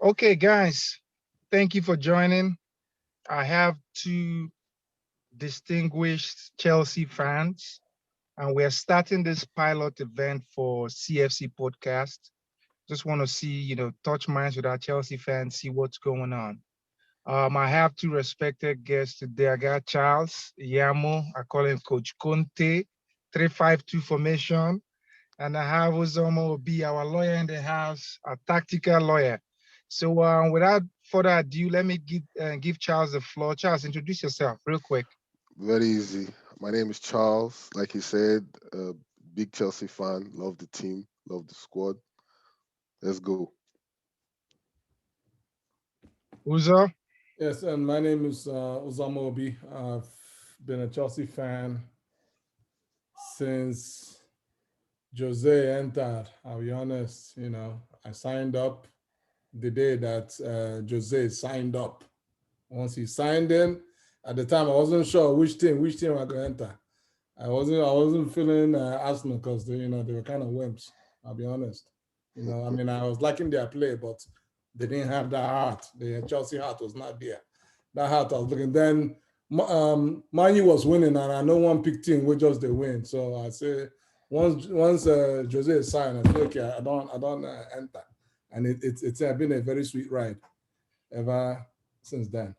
Okay, guys, thank you for joining. I have two distinguished Chelsea fans, and we're starting this pilot event for CFC podcast. Just want to see, touch minds with our Chelsea fans, see what's going on. I have two respected guests today. I got Charles Iyamu. I call him Coach Conte, 352 formation. And I have Uzoma will be our lawyer in the house, a tactical lawyer. So without further ado, let me give Charles the floor. Charles, introduce yourself real quick. Very easy. My name is Charles. Like you said, big Chelsea fan. Love the team. Love the squad. Let's go. Uzo, Yes, and my name is Uzoma Obi. I've been a Chelsea fan since Jose entered. I'll be honest, I signed up the day that Jose signed up. Once he signed in, at the time I wasn't sure which team I could enter. I wasn't feeling Arsenal because they were kind of wimps. I'll be honest. I was liking their play, but they didn't have that heart. The Chelsea heart was not there. That heart I was looking. Then Man U was winning, and I know one big team we just they win. So I say once Jose signed, I said okay, I don't enter, and it's been a very sweet ride ever since then.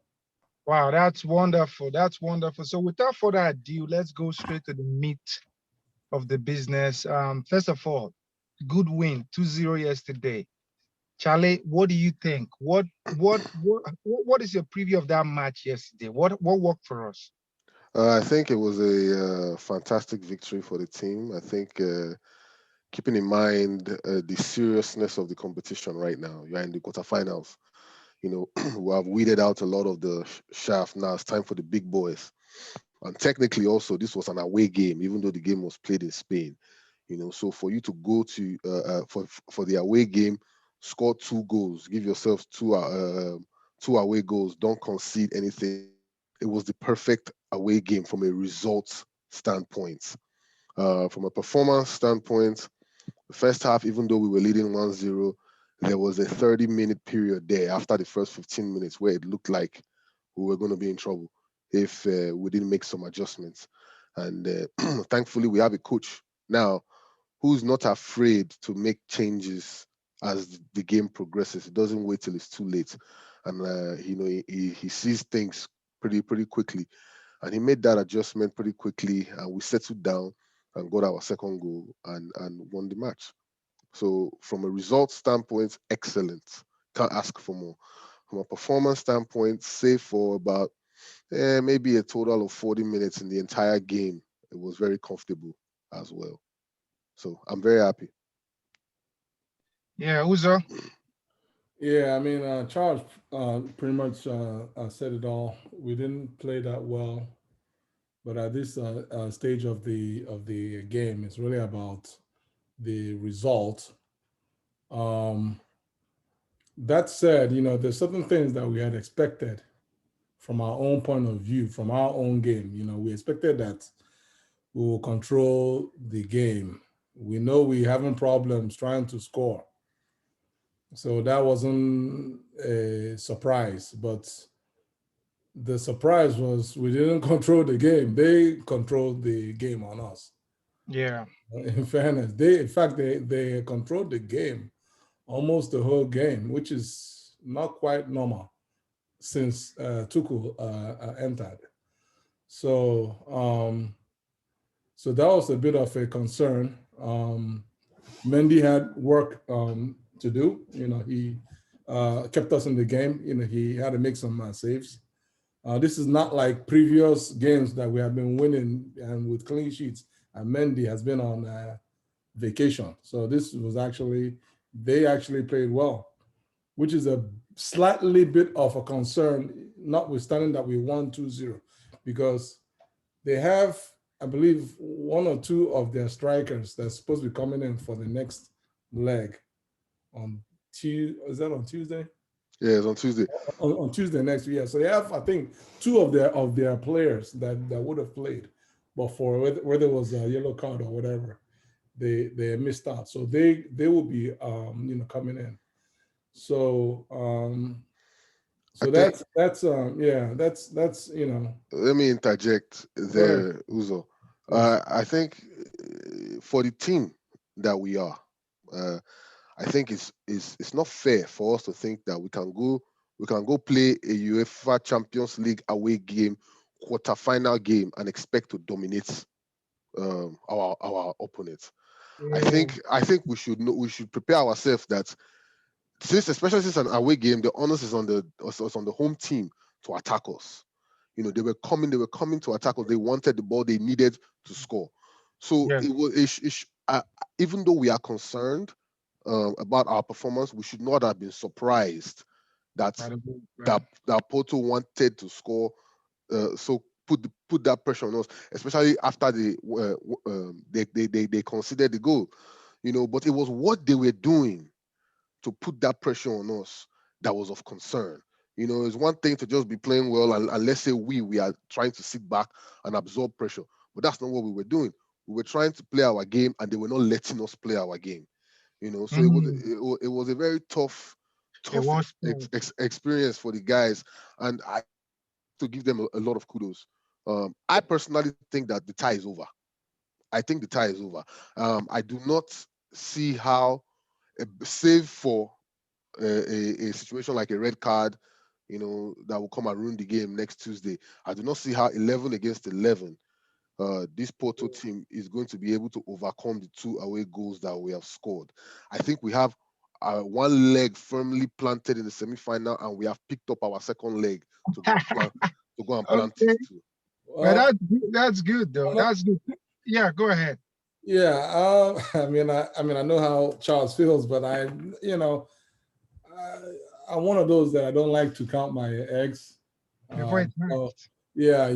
wow, that's wonderful. That's wonderful. So without further ado, let's go straight to the meat of the business. First of all, good win, 2-0 yesterday. Charlie, what do you think? What is your preview of that match yesterday? What worked for us? I think it was a fantastic victory for the team. I think keeping in mind the seriousness of the competition right now, you're in the quarterfinals. We have weeded out a lot of the shaft. Now it's time for the big boys. And technically, also, this was an away game, even though the game was played in Spain. So for you to go to for the away game, score two goals, give yourself two away goals, don't concede anything. It was the perfect away game from a results standpoint. From a performance standpoint, the first half, even though we were leading 1-0, there was a 30-minute period there after the first 15 minutes where it looked like we were going to be in trouble if we didn't make some adjustments. And thankfully, we have a coach now who's not afraid to make changes as the game progresses. He doesn't wait till it's too late, and he sees things pretty quickly, and he made that adjustment pretty quickly, and we settled down and got our second goal and won the match. So from a result standpoint, excellent. Can't ask for more. From a performance standpoint, save for about maybe a total of 40 minutes in the entire game, it was very comfortable as well. So I'm very happy. Yeah, Uzo. Yeah, Charles pretty much said it all. We didn't play that well, but at this stage of the game, it's really about the result. Um, that said, there's certain things that we had expected from our own point of view, from our own game. We expected that we will control the game. We know we having problems trying to score, so that wasn't a surprise. But the surprise was we didn't control the game. They controlled the game on us. Yeah, In fairness, in fact they controlled the game almost the whole game, which is not quite normal since Tuchel entered. So that was a bit of a concern. Mendy had work to do. He kept us in the game. He had to make some saves. This is not like previous games that we have been winning and with clean sheets. And Mendy has been on vacation, so this was actually they actually played well, which is a slightly bit of a concern, notwithstanding that we won 2-0, because they have, I believe, one or two of their strikers that's supposed to be coming in for the next leg on Tuesday. Is that on Tuesday? Yeah, it's on Tuesday. On Tuesday next week. Yeah. So they have, I think, two of their players that would have played, but for whether it was a yellow card or whatever, they missed out. So they will be coming in. So I so think that's let me interject go ahead. there, Uzo. Yes. I think for the team that we are, uh, I think it's not fair for us to think that we can go play a UEFA Champions League away game, quarterfinal game, and expect to dominate our opponents. I Yeah. think I think we should prepare ourselves that especially since an away game, the onus is on the home team to attack us. They were coming to attack us. They wanted the ball, they needed to score. So Yeah. even though we are concerned about our performance, we should not have been surprised that By the way, right. that Porto wanted to score. So put that pressure on us, especially after they conceded the goal. But it was what they were doing to put that pressure on us that was of concern. It's one thing to just be playing well, and let's say we are trying to sit back and absorb pressure, but that's not what we were doing. We were trying to play our game, and they were not letting us play our game. So Mm, it was a very it tough was tough. experience for the guys, and I to give them a lot of kudos. I personally think that the tie is over. I think the tie is over. I do not see how, save for a situation like a red card, that will come and ruin the game next Tuesday. I do not see how 11 against 11, this Porto team is going to be able to overcome the two away goals that we have scored. I think we have one leg firmly planted in the semi-final, and we have picked up our second leg to go and plant it Okay. too. But Well, that's good though. That's good. Yeah, go ahead. yeah, I know how Charles feels, but I, I'm one of those that I don't like to count my eggs. Before it's So hatched. yeah,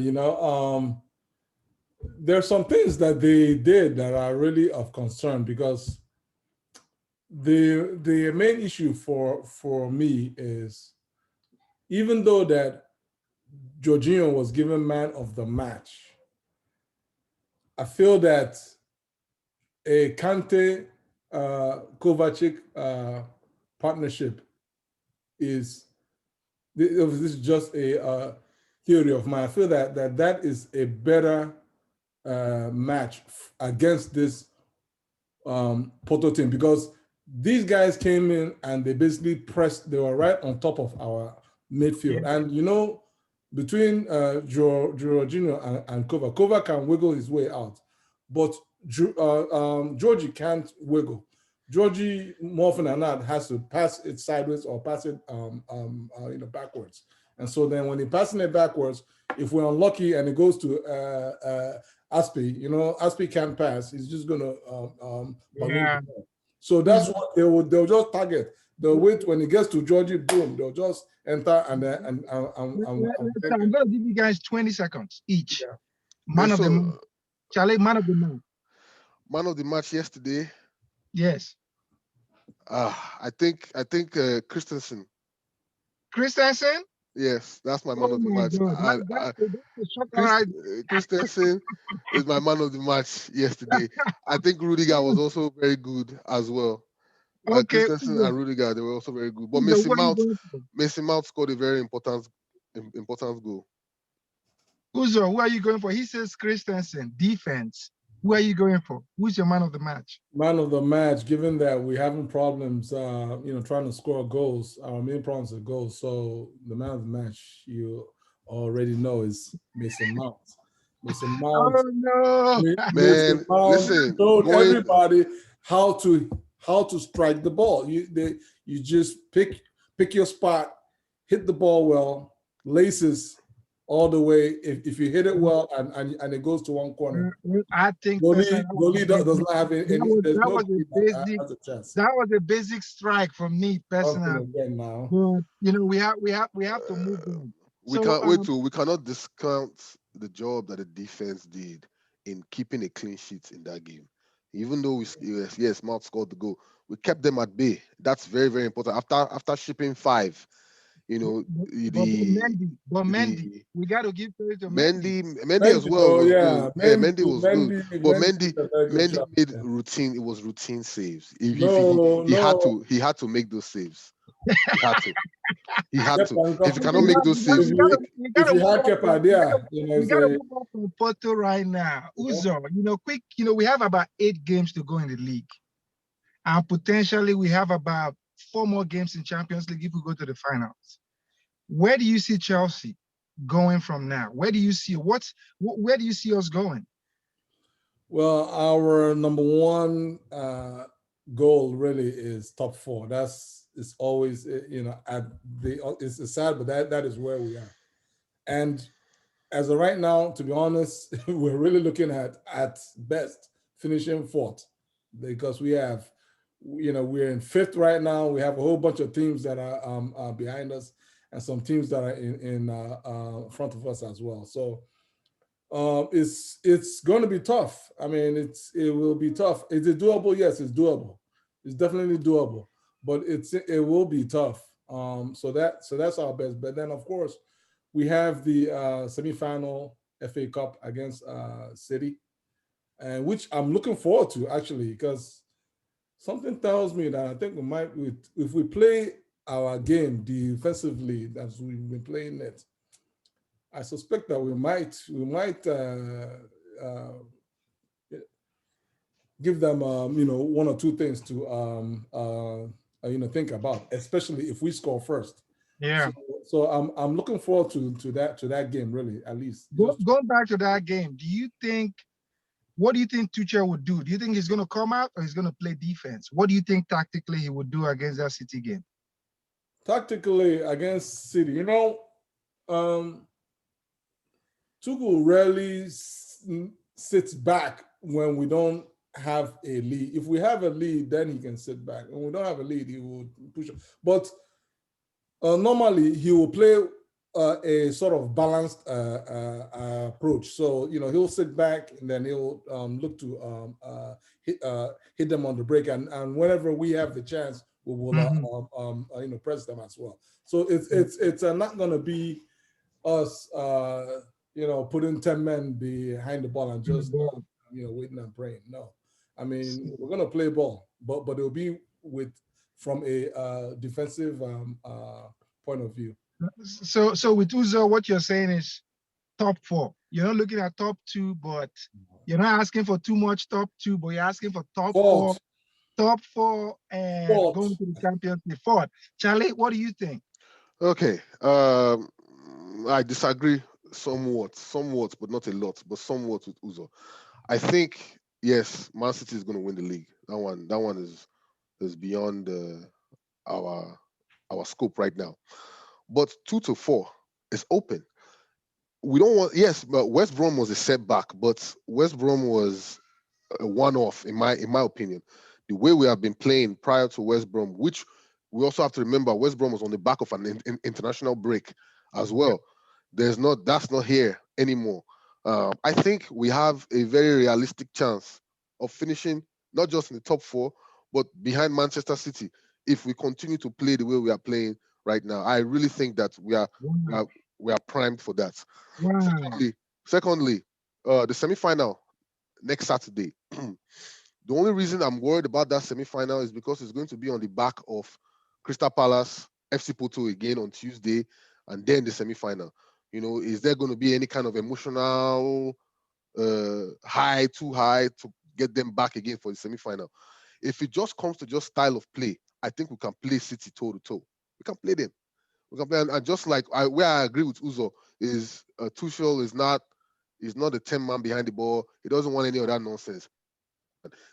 there's some things that they did that are really of concern because the main issue for me is even though that Jorginho was given man of the match, I feel that a Kante Kovacic partnership is this is just a theory of mine. I feel that is a better match against this Porto team because these guys came in and they basically pressed. They were right on top of our Yeah. midfield, and between Jorginho and Kova can wiggle his way out, but Georgie can't wiggle. Georgie more often than not has to pass it sideways or pass it backwards. And so then when he passing it backwards, if we're unlucky and it goes to Aspi, Aspi can't pass. He's just gonna balloon the Yeah. ball. So Who's that's what they'll just target. They'll wait when it gets to Georgie, boom, they'll just enter and then I'm gonna give you guys 20 seconds each. yeah. Man of the So, month. Charlie, man of the month. man of the match yesterday, Yes. I think Christensen. Christensen? Yes, that's my man Oh of the my match. god. That's a shock. All right. Christensen is my man of the match yesterday. I think Rudiger was also very good as well. Okay. Christensen and Rudiger, they were also very good. But Who are you going for? Mason Mount scored a very important goal. Uzo, who are you going for? He says Christensen, defense. Who are you going for? Who's your man of the match? Man of the match, given that we're having problems, trying to score goals, our main problems are goals. So the man of the match, you already know, is Mason Mount. Mason Mount, Oh no. Mason Man, Mount listen, showed going everybody how to strike the ball. You just pick your spot, hit the ball well, laces all the way. If you hit it well and it goes to one corner, I think personally goalie does not have any. There's that no was a goalie that basic has a chance. that was a basic strike from me Something personally. again now. But we have to move uh, on. we So can't wait to we cannot discount the job that the defense did in keeping a clean sheet in that game. Even though yes, Mount scored the goal, we kept them at bay. That's very, very important. After shipping five, the Mendy, the we got to give credit to Mendy. Mendy as Mendy, well though, was yeah, good. Yeah, Mendy was good, but Mendy did a very good Mendy job. made Yeah. routine. It was routine saves. If No, he had no, to he had to make those saves. He had to. He had to. Kepa, If he We cannot if make got, those we got, saves, if we you got you to, take. we got if to you move had on Kepa from, we got to, there, we got to say, move on from Porto right now. you know, Uzo, quick, we have about 8 games to go in the league. And potentially we have about 4 more games in Champions League if we go to the finals. Where do you see Chelsea going from now? Where do you see us going? well, our number one goal really is top four. That's it's always at the it's sad, but that is where we are. And as of right now, to be honest, we're really looking at best finishing fourth because we have, we're in fifth right now. We have a whole bunch of teams that are behind us, and some teams that are in front of us as well. So it's going to be tough. I mean, it will be tough. Is it doable? Yes, it's doable. It's definitely doable, but it will be tough. So that's our best. But then, of course, we have the semifinal FA Cup against City, and which I'm looking forward to actually, because something tells me that I think we might, if we play our game defensively as we've been playing it, I suspect that we might uh, give them one or two things to think about, especially if we score first. Yeah. So I'm looking forward to that game really, at least just Going back to that game, what do you think Tuchel would do? Do you think he's going to come out or he's going to play defense? What do you think tactically he would do against that City game? tactically against City. Um, Tuchel rarely sits back when we don't have a lead. If we have a lead, then he can sit back. When we don't have a lead, he will push. But normally he will play a sort of balanced approach. So he'll sit back and then he'll look to hit them on the break, and whenever we have the chance, we will Mhm. press them as well. So it's not going to be us putting 10 men behind the ball and just waiting and praying. No, I mean we're going to play ball, but it'll be with from a defensive point of view. So with Uzo, what you're saying is top four. You're not looking at top two, but you're not asking for too much top two, but you're asking for Fourth, top four, and going fourth. to the Champions League. Fourth. Charlie, what do you think? Okay. I disagree somewhat, but not a lot, but somewhat with Uzo. I think yes, Man City is going to win the league. That one is beyond our our scope right now. But 2 to 4 is open. We don't want, yes, but West Brom was a setback, but West Brom was a one-off in my opinion. The way we have been playing prior to West Brom, which we also have to remember, West Brom was on the back of an international break as Yeah. well. That's not here anymore. I think we have a very realistic chance of finishing not just in the top four, but behind Manchester City if we continue to play the way we are playing right now. I really think that we Wow. are we are primed for that. Wow. Secondly, the semi-final next Saturday. The only reason I'm worried about that semi-final is because it's going to be on the back of Crystal Palace, FC Porto again on Tuesday, and then the semi-final. Is there going to be any kind of emotional too high to get them back again for the semi-final? If it just comes to just style of play, I think we can play City toe to toe. We can play them. We can play, and just like where I agree with Uzo is Tuchel is not a 10 man behind the ball. He doesn't want any of that nonsense.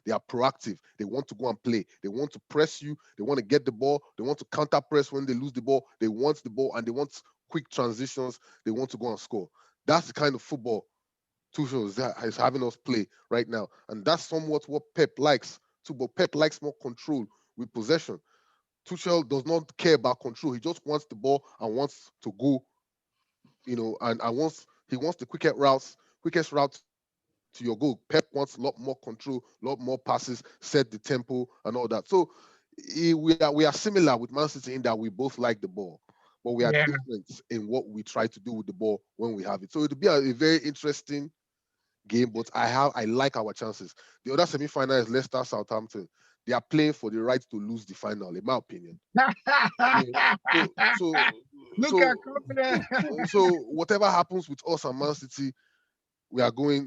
They are proactive. They want to go and play. They want to press you. They want to get the ball. They want to counter press when they lose the ball. They want the ball and they want quick transitions. They want to go and score. That's the kind of football Tuchel is having us play right now. And that's somewhat what Pep likes too. But Pep likes more control with possession. Tuchel does not care about control. He just wants the ball and wants to go, he wants the quickest route to your goal. Pep wants a lot more control, a lot more passes, set the tempo and all that. So we are similar with Man City in that we both like the ball, but we are Yeah. different in what we try to do with the ball when we have it. So it'll be a very interesting game, but I like our chances. The other semi-final is Leicester Southampton. they are playing for the right to lose the final, in my opinion. Yeah. So so Look at so confident. so whatever happens with us and Man City, we are going.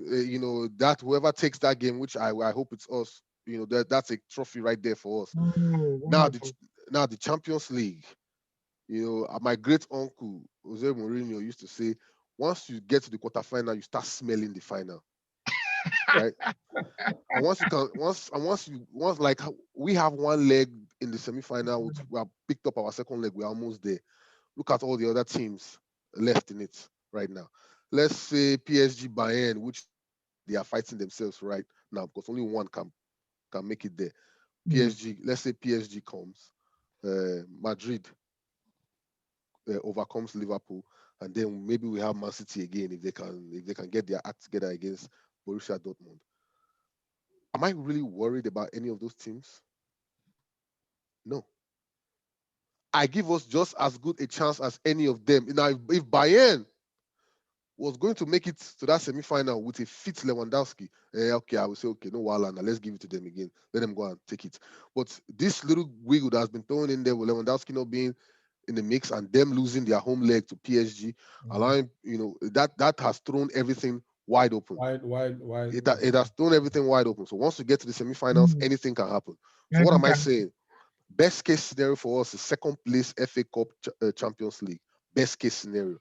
That whoever takes that game, which I hope it's us. That's a trophy right there for us. Oh, Now the wonderful. now the Champions League. My great uncle Jose Mourinho used to say, once you get to the quarterfinal, you start smelling the final, right? And once you can, once like we have one leg in the semi-final, we have picked up our second leg, we're almost there. Look at all the other teams left in it right now. Let's say PSG, Bayern, which they are fighting themselves right now because only one can make it there. Mm. PSG, let's say PSG comes, Madrid overcomes Liverpool, and then maybe we have Man City again if they can get their act together against Borussia Dortmund. Am I really worried about any of those teams? No. I give us just as good a chance as any of them. Now, if Bayern was going to make it to that semi-final with a fit Lewandowski, okay, I would say, okay, no wala, now let's give it to them again. Let them go and take it. But this little wiggle that has been thrown in there with Lewandowski not being in the mix and them losing their home leg to PSG, allowing that has thrown everything wide open. Wide. It has thrown everything wide open. So once we get to the semi-finals, Mm. anything can happen. So what Anything am I can. saying? Best case scenario for us is second place FA Cup Champions League. Best case scenario.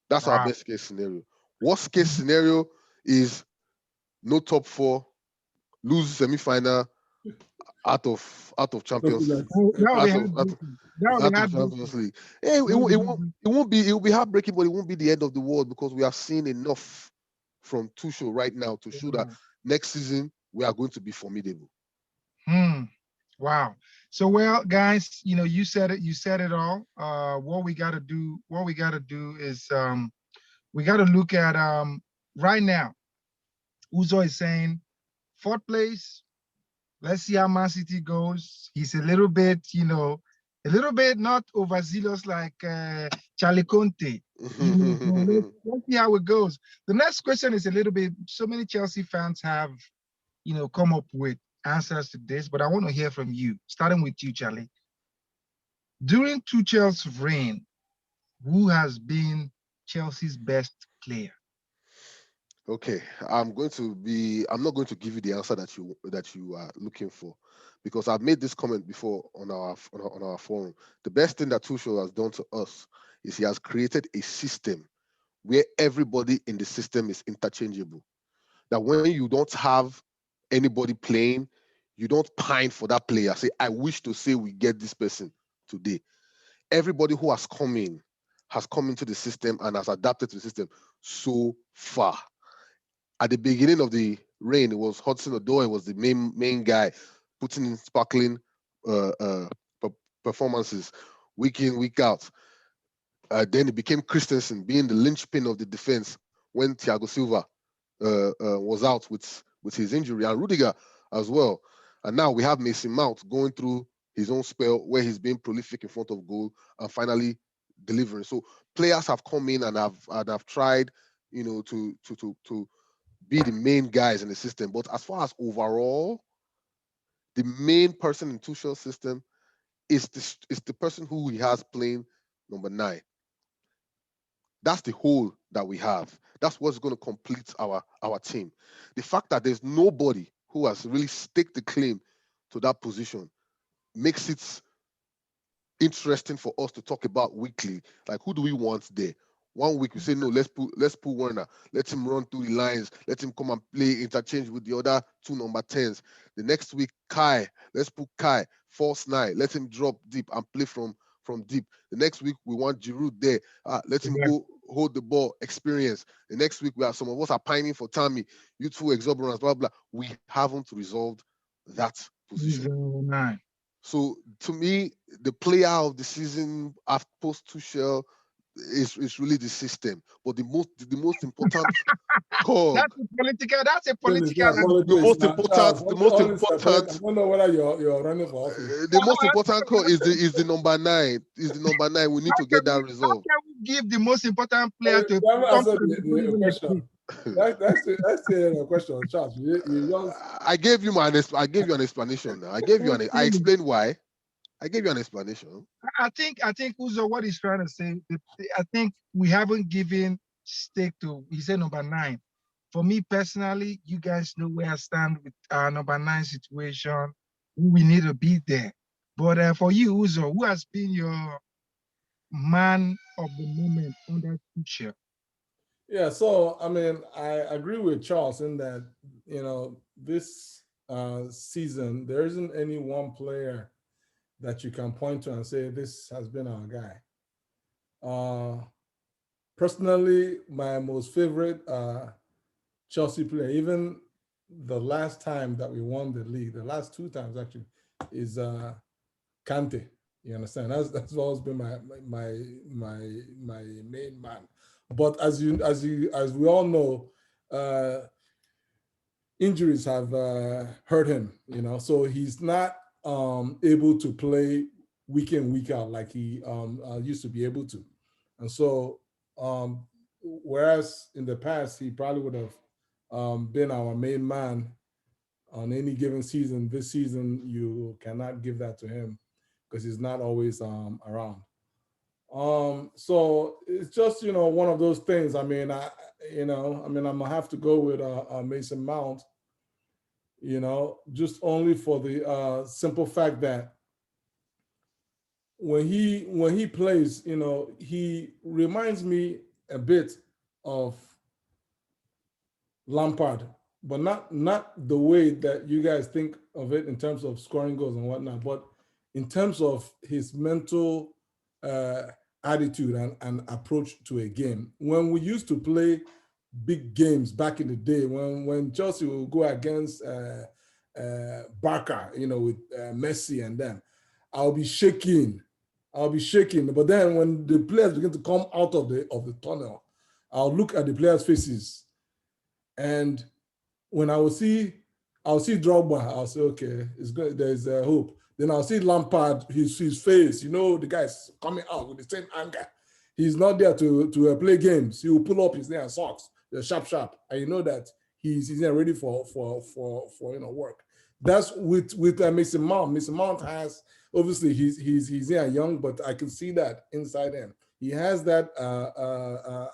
That's our Wow. best case scenario. Worst case scenario is no top four, lose semi-final out of Champions League. That will be Out of out of, heartbreaking. That will be out of Champions heartbreaking. League. It, That it, will won't- be it won't heartbreaking. it won't be it will be heartbreaking, but it won't be the end of the world because we have seen enough from Tuchel right now to show that Wow. next season we are going to be formidable. Hmm. Wow. So well, guys, you said it. You said it all. What we got to do. What we got to do is we got to look at right now. Uzo is saying fourth place. Let's see how Man City goes. He's a little bit not overzealous like Charlie Conte. So let's see how it goes. The next question is a little bit. So many Chelsea fans have come up with answers to this, but I want to hear from you, starting with you, Charlie. During Tuchel's reign, who has been Chelsea's best player? Okay, I'm not going to give you the answer that you are looking for, because I've made this comment before on our forum. The best thing that Tuchel has done to us is he has created a system where everybody in the system is interchangeable. That when you don't have anybody playing, you don't pine for that player. Say, I wish to say we get this person today. Everybody who has come into the system and has adapted to the system so far. At the beginning of the reign, it was Hudson Odoi was the main guy, putting in sparkling uh, uh, performances week in, week out. Then it became Christensen being the linchpin of the defense when Thiago Silva was out with his injury, and Rudiger as well. And now we have Mason Mount going through his own spell where he's been prolific in front of goal and finally delivering. So players have come in and have tried, to be the main guys in the system. But as far as overall, the main person in Tuchel's system is the person who he has playing number 9. That's the hole that we have. That's what's going to complete our team. The fact that there's nobody who has really staked the claim to that position makes it interesting for us to talk about weekly. Like, who do we want there? One week we say no, let's put Werner, let him run through the lines, let him come and play interchange with the other two number 10s. The next week, Kai, let's put Kai, false 9, let him drop deep and play from deep. The next week we want Giroud there, let him Exactly. go hold the ball, experience. The next week we have some of us are pining for Tammy, youthful exuberance, blah blah. We haven't resolved that He's position. 9. So to me, the player of the season after post Tuchel is really the system. But the most important cog, That's a Thing is political that the politics answer. most now, Charles. important, the most All this I important, don't know whether you're running for office. the most important cog is the number 9. Is the number 9. We need How to can get that we how resolved. can we give the most important player to a You haven't answered company that doesn't the even question. exist? That's the question, Charles. You just I gave you an explanation. Now. I explained why. I gave you an explanation. I think Uzo, what he's trying to say, I think we haven't given stake to, he said number 9. For me personally, you guys know where I stand with number 9 situation. We need to be there. But for you, Uzo, who has been your man of the moment on that picture? yeah. So I mean, I agree with Charles in that this season there isn't any one player that you can point to and say this has been our guy. Uh, Personally, my most favorite Chelsea player, even the last time that we won the league, the last 2 times actually, is Kante. You understand? That's always been my main man. But as we all know, uh, injuries have hurt him. So he's not able to play week in week out like he used to be able to, and so whereas in the past he probably would have been our main man on any given season. This season you cannot give that to him because he's not always around. So it's just one of those things. I mean, I'm gonna have to go with Mason Mount. Just only for the simple fact that when he plays, he reminds me a bit of Lampard, but not the way that you guys think of it in terms of scoring goals and whatnot, but in terms of his mental uh, attitude and approach to a game. When we used to play big games back in the day, when Chelsea will go against Barca, with Messi and them, I'll be shaking. I'll be shaking. But then when the players begin to come out of the tunnel, I'll look at the players' faces, and when I'll see Drogba, I'll say, okay, it's good. There's hope. Then I'll see Lampard, his face. The guy's coming out with the same anger. He's not there to play games. He will pull up his hair and socks, the sharp, and you know that he's not ready for work. That's with Mason Mount. Mason Mount has obviously he's young, but I can see that inside him. He has that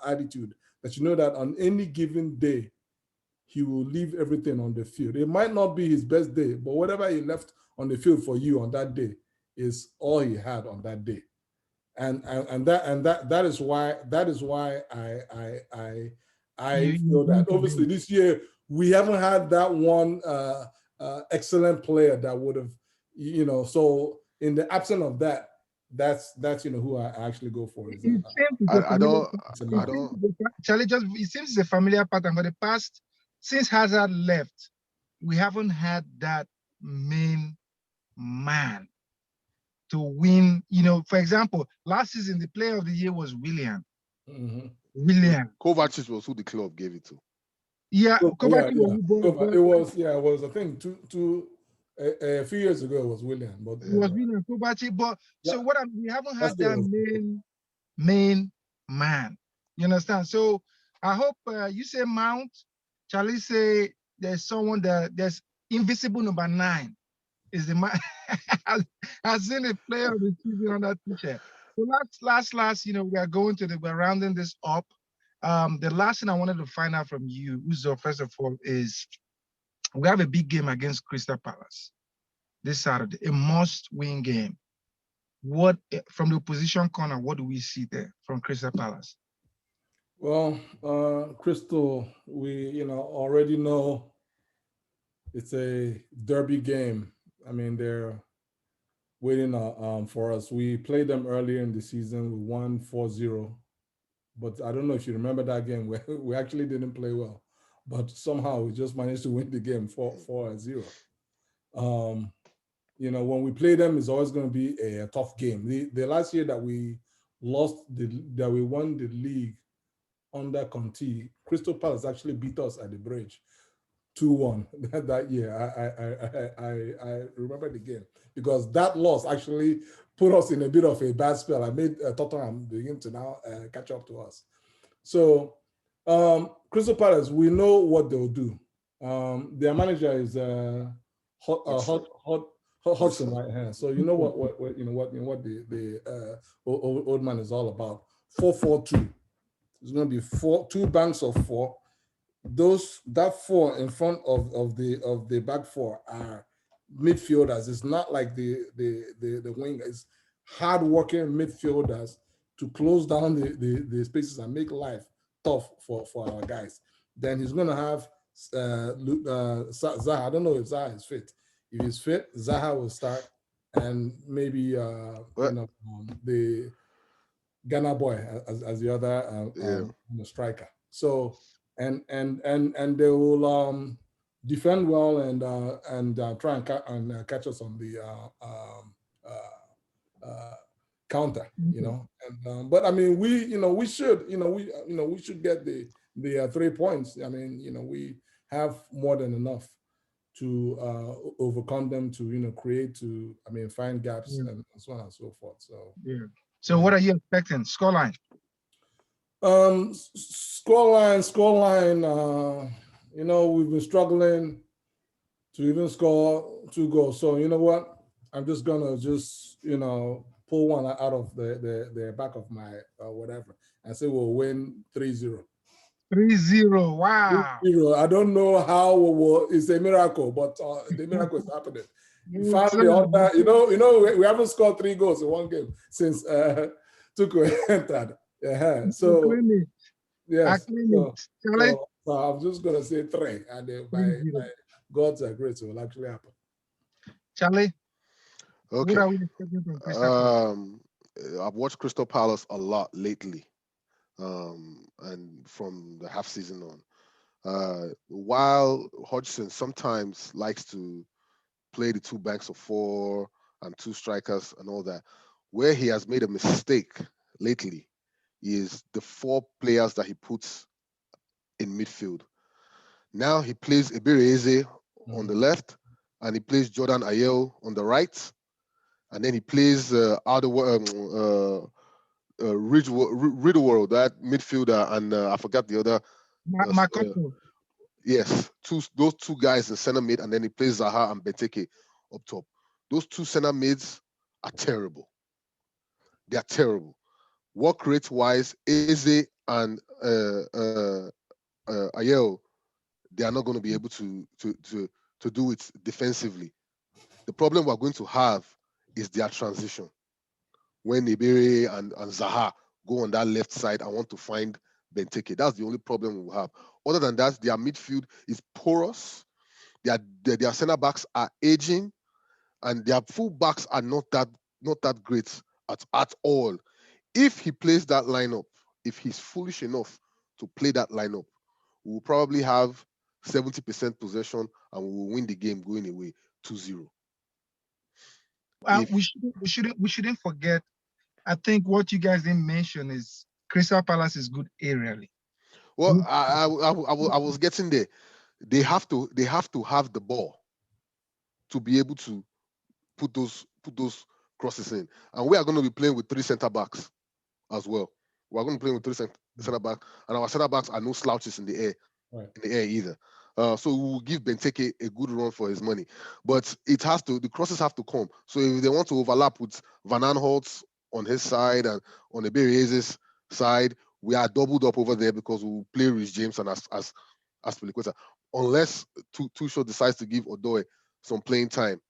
attitude that that on any given day he will leave everything on the field. It might not be his best day, but whatever he left on the field for you on that day is all he had on that day. And that is why I feel that obviously this year we haven't had that one excellent player that would have, so in the absence of that, that's who I actually go for. Is I don't. Charlie, it seems it's a familiar pattern for the past, since Hazard left, we haven't had that main man to win. For example, last season the player of the year was Willian. Mm-hmm. Willian. Kovacic was who the club gave it to. Yeah, Kovacic it was I think a few years ago it was Willian, but it was Willian Kovacic. But so we haven't had that main man. You understand? So I hope you say Mount. Charlie say there's someone there's invisible number 9 is the man. I've seen a player of the season on that picture. So last, we're rounding this up. The last thing I wanted to find out from you, Uzo, first of all, is we have a big game against Crystal Palace this Saturday, a must-win game. What from the opposition corner? What do we see there from Crystal Palace? Well, Crystal, we already know it's a derby game. I mean, they're waiting for us. We played them earlier in the season. We won 4-0. But I don't know if you remember that game where we actually didn't play well. But somehow we just managed to win the game 4-0. When we play them, it's always going to be a tough game. The last year that we that we won the league under Conti, Crystal Palace actually beat us at the bridge 2-1 that year. I remember the game because that loss actually put us in a bit of a bad spell. I made Tottenham begin to now catch up to us. So Crystal Palace, we know what they'll do. Their manager is Hudson right here. So you know what the old man is all about. 4-4-2. It's going to be two banks of four. That four in front of the back four are midfielders. It's not like the wingers. Hard-working midfielders to close down the spaces and make life tough for our guys. Then he's going to have Zaha. I don't know if Zaha is fit. If he's fit, Zaha will start, and maybe the Ghana boy as the other striker. So and they will defend well and try and catch us on the counter. But I mean we should get the 3 points. I mean we have more than enough to overcome them, to create, find gaps and so on and so forth. So So what are you expecting? Scoreline? Scoreline. We've been struggling to even score 2 goals. So you know what? I'm just gonna pull one out of the back of my whatever and say we'll win 3-0. 3-0. Wow. 3-0. I don't know how it's a miracle, but the miracle is happening. Finally, we haven't scored 3 goals in one game since Tuchel entered. So yes. So I'm just gonna say 3, and by God's grace, it will actually happen. Charlie. Okay. What are we expecting from Crystal Palace? I've watched Crystal Palace a lot lately, and from the half season on. While Hodgson sometimes likes to play the 2 banks of 4 and 2 strikers and all that, where he has made a mistake lately is the 4 players that he puts in midfield. Now he plays Ebereze on the left, and he plays Jordan Ayew on the right, and then he plays Riddleworld, that midfielder, and I forgot the other. Yes, those 2 guys in center mid, and then he plays Zaha and Benteke up top. Those 2 center mids are terrible. They are terrible. Work rate wise, Eze and Ayew, they are not going to be able to do it defensively. The problem we're going to have is their transition. When Ibere and Zaha go on that left side and want to find Benteke, that's the only problem we'll have. Other than that, their midfield is porous. Their center backs are aging, and their full backs are not that great at all. If he plays that lineup, if he's foolish enough to play that lineup, we'll probably have 70% possession and we will win the game going away 2-0. We shouldn't forget. I think what you guys didn't mention is Crystal Palace is good aerially. Well, I was getting there. They have to have the ball to be able to put those crosses in, and we are going to be playing with 3 center backs as well. We're going to play with 3 center backs, and our center backs are no slouches in the air, either. So we will give Benteke a good run for his money, but the crosses have to come. So if they want to overlap with Van Aanholt on his side and on Ebereze's side, we are doubled up over there because we will play Rhys James and as Piliqueta, unless Tuchel decides to give Odoi some playing time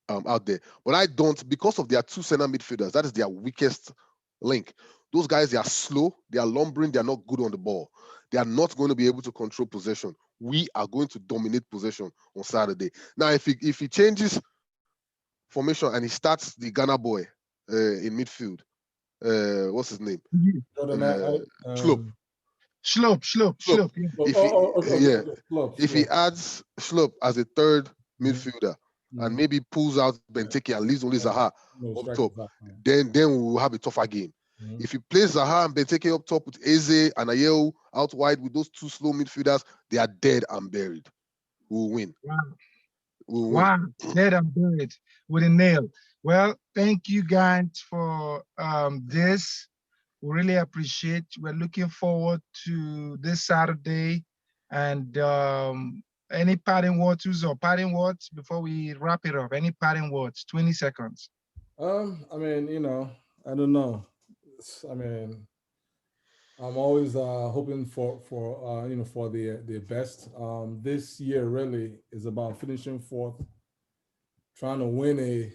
out there. But I don't, because of their 2 center midfielders. That is their weakest link. Those guys, they are slow, they are lumbering, they are not good on the ball. They are not going to be able to control possession. We are going to dominate possession on Saturday. Now, if he changes formation and he starts the Ghana boy in midfield, what's his name? Schlupp. If he adds Schlupp as a 3rd midfielder and maybe pulls out Benteke and leaves only Zaha up top, then we will have a tougher game. If he plays Zaha and Benteke up top with Eze and Ayew out wide with those 2 slow midfielders, they are dead and buried. We'll win. Wow. Dead and buried with a nail. Well, thank you guys for this. We really appreciate. We're looking forward to this Saturday. And any parting words or parting words before we wrap it up? Any parting words? 20 seconds. I mean, I don't know. I mean, I'm always hoping for for the best. This year really is about finishing fourth, trying to win a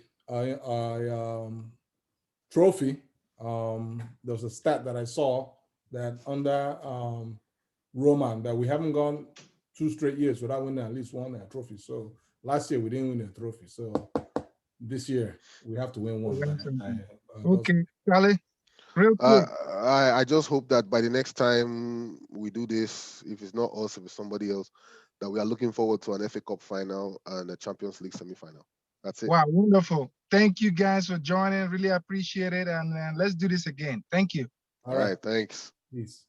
trophy. There was a stat that I saw that under Roman that we haven't gone 2 straight years without winning at least one trophy. So last year we didn't win a trophy. So this year we have to win one. Okay, Charlie, real Uh, quick. I just hope that by the next time we do this, if it's not us, if it's somebody else, that we are looking forward to an FA Cup final and a Champions League semi-final. That's it. Wow, wonderful. Thank you guys for joining. Really appreciate it. And let's do this again. Thank you. All All right. right, thanks. Peace.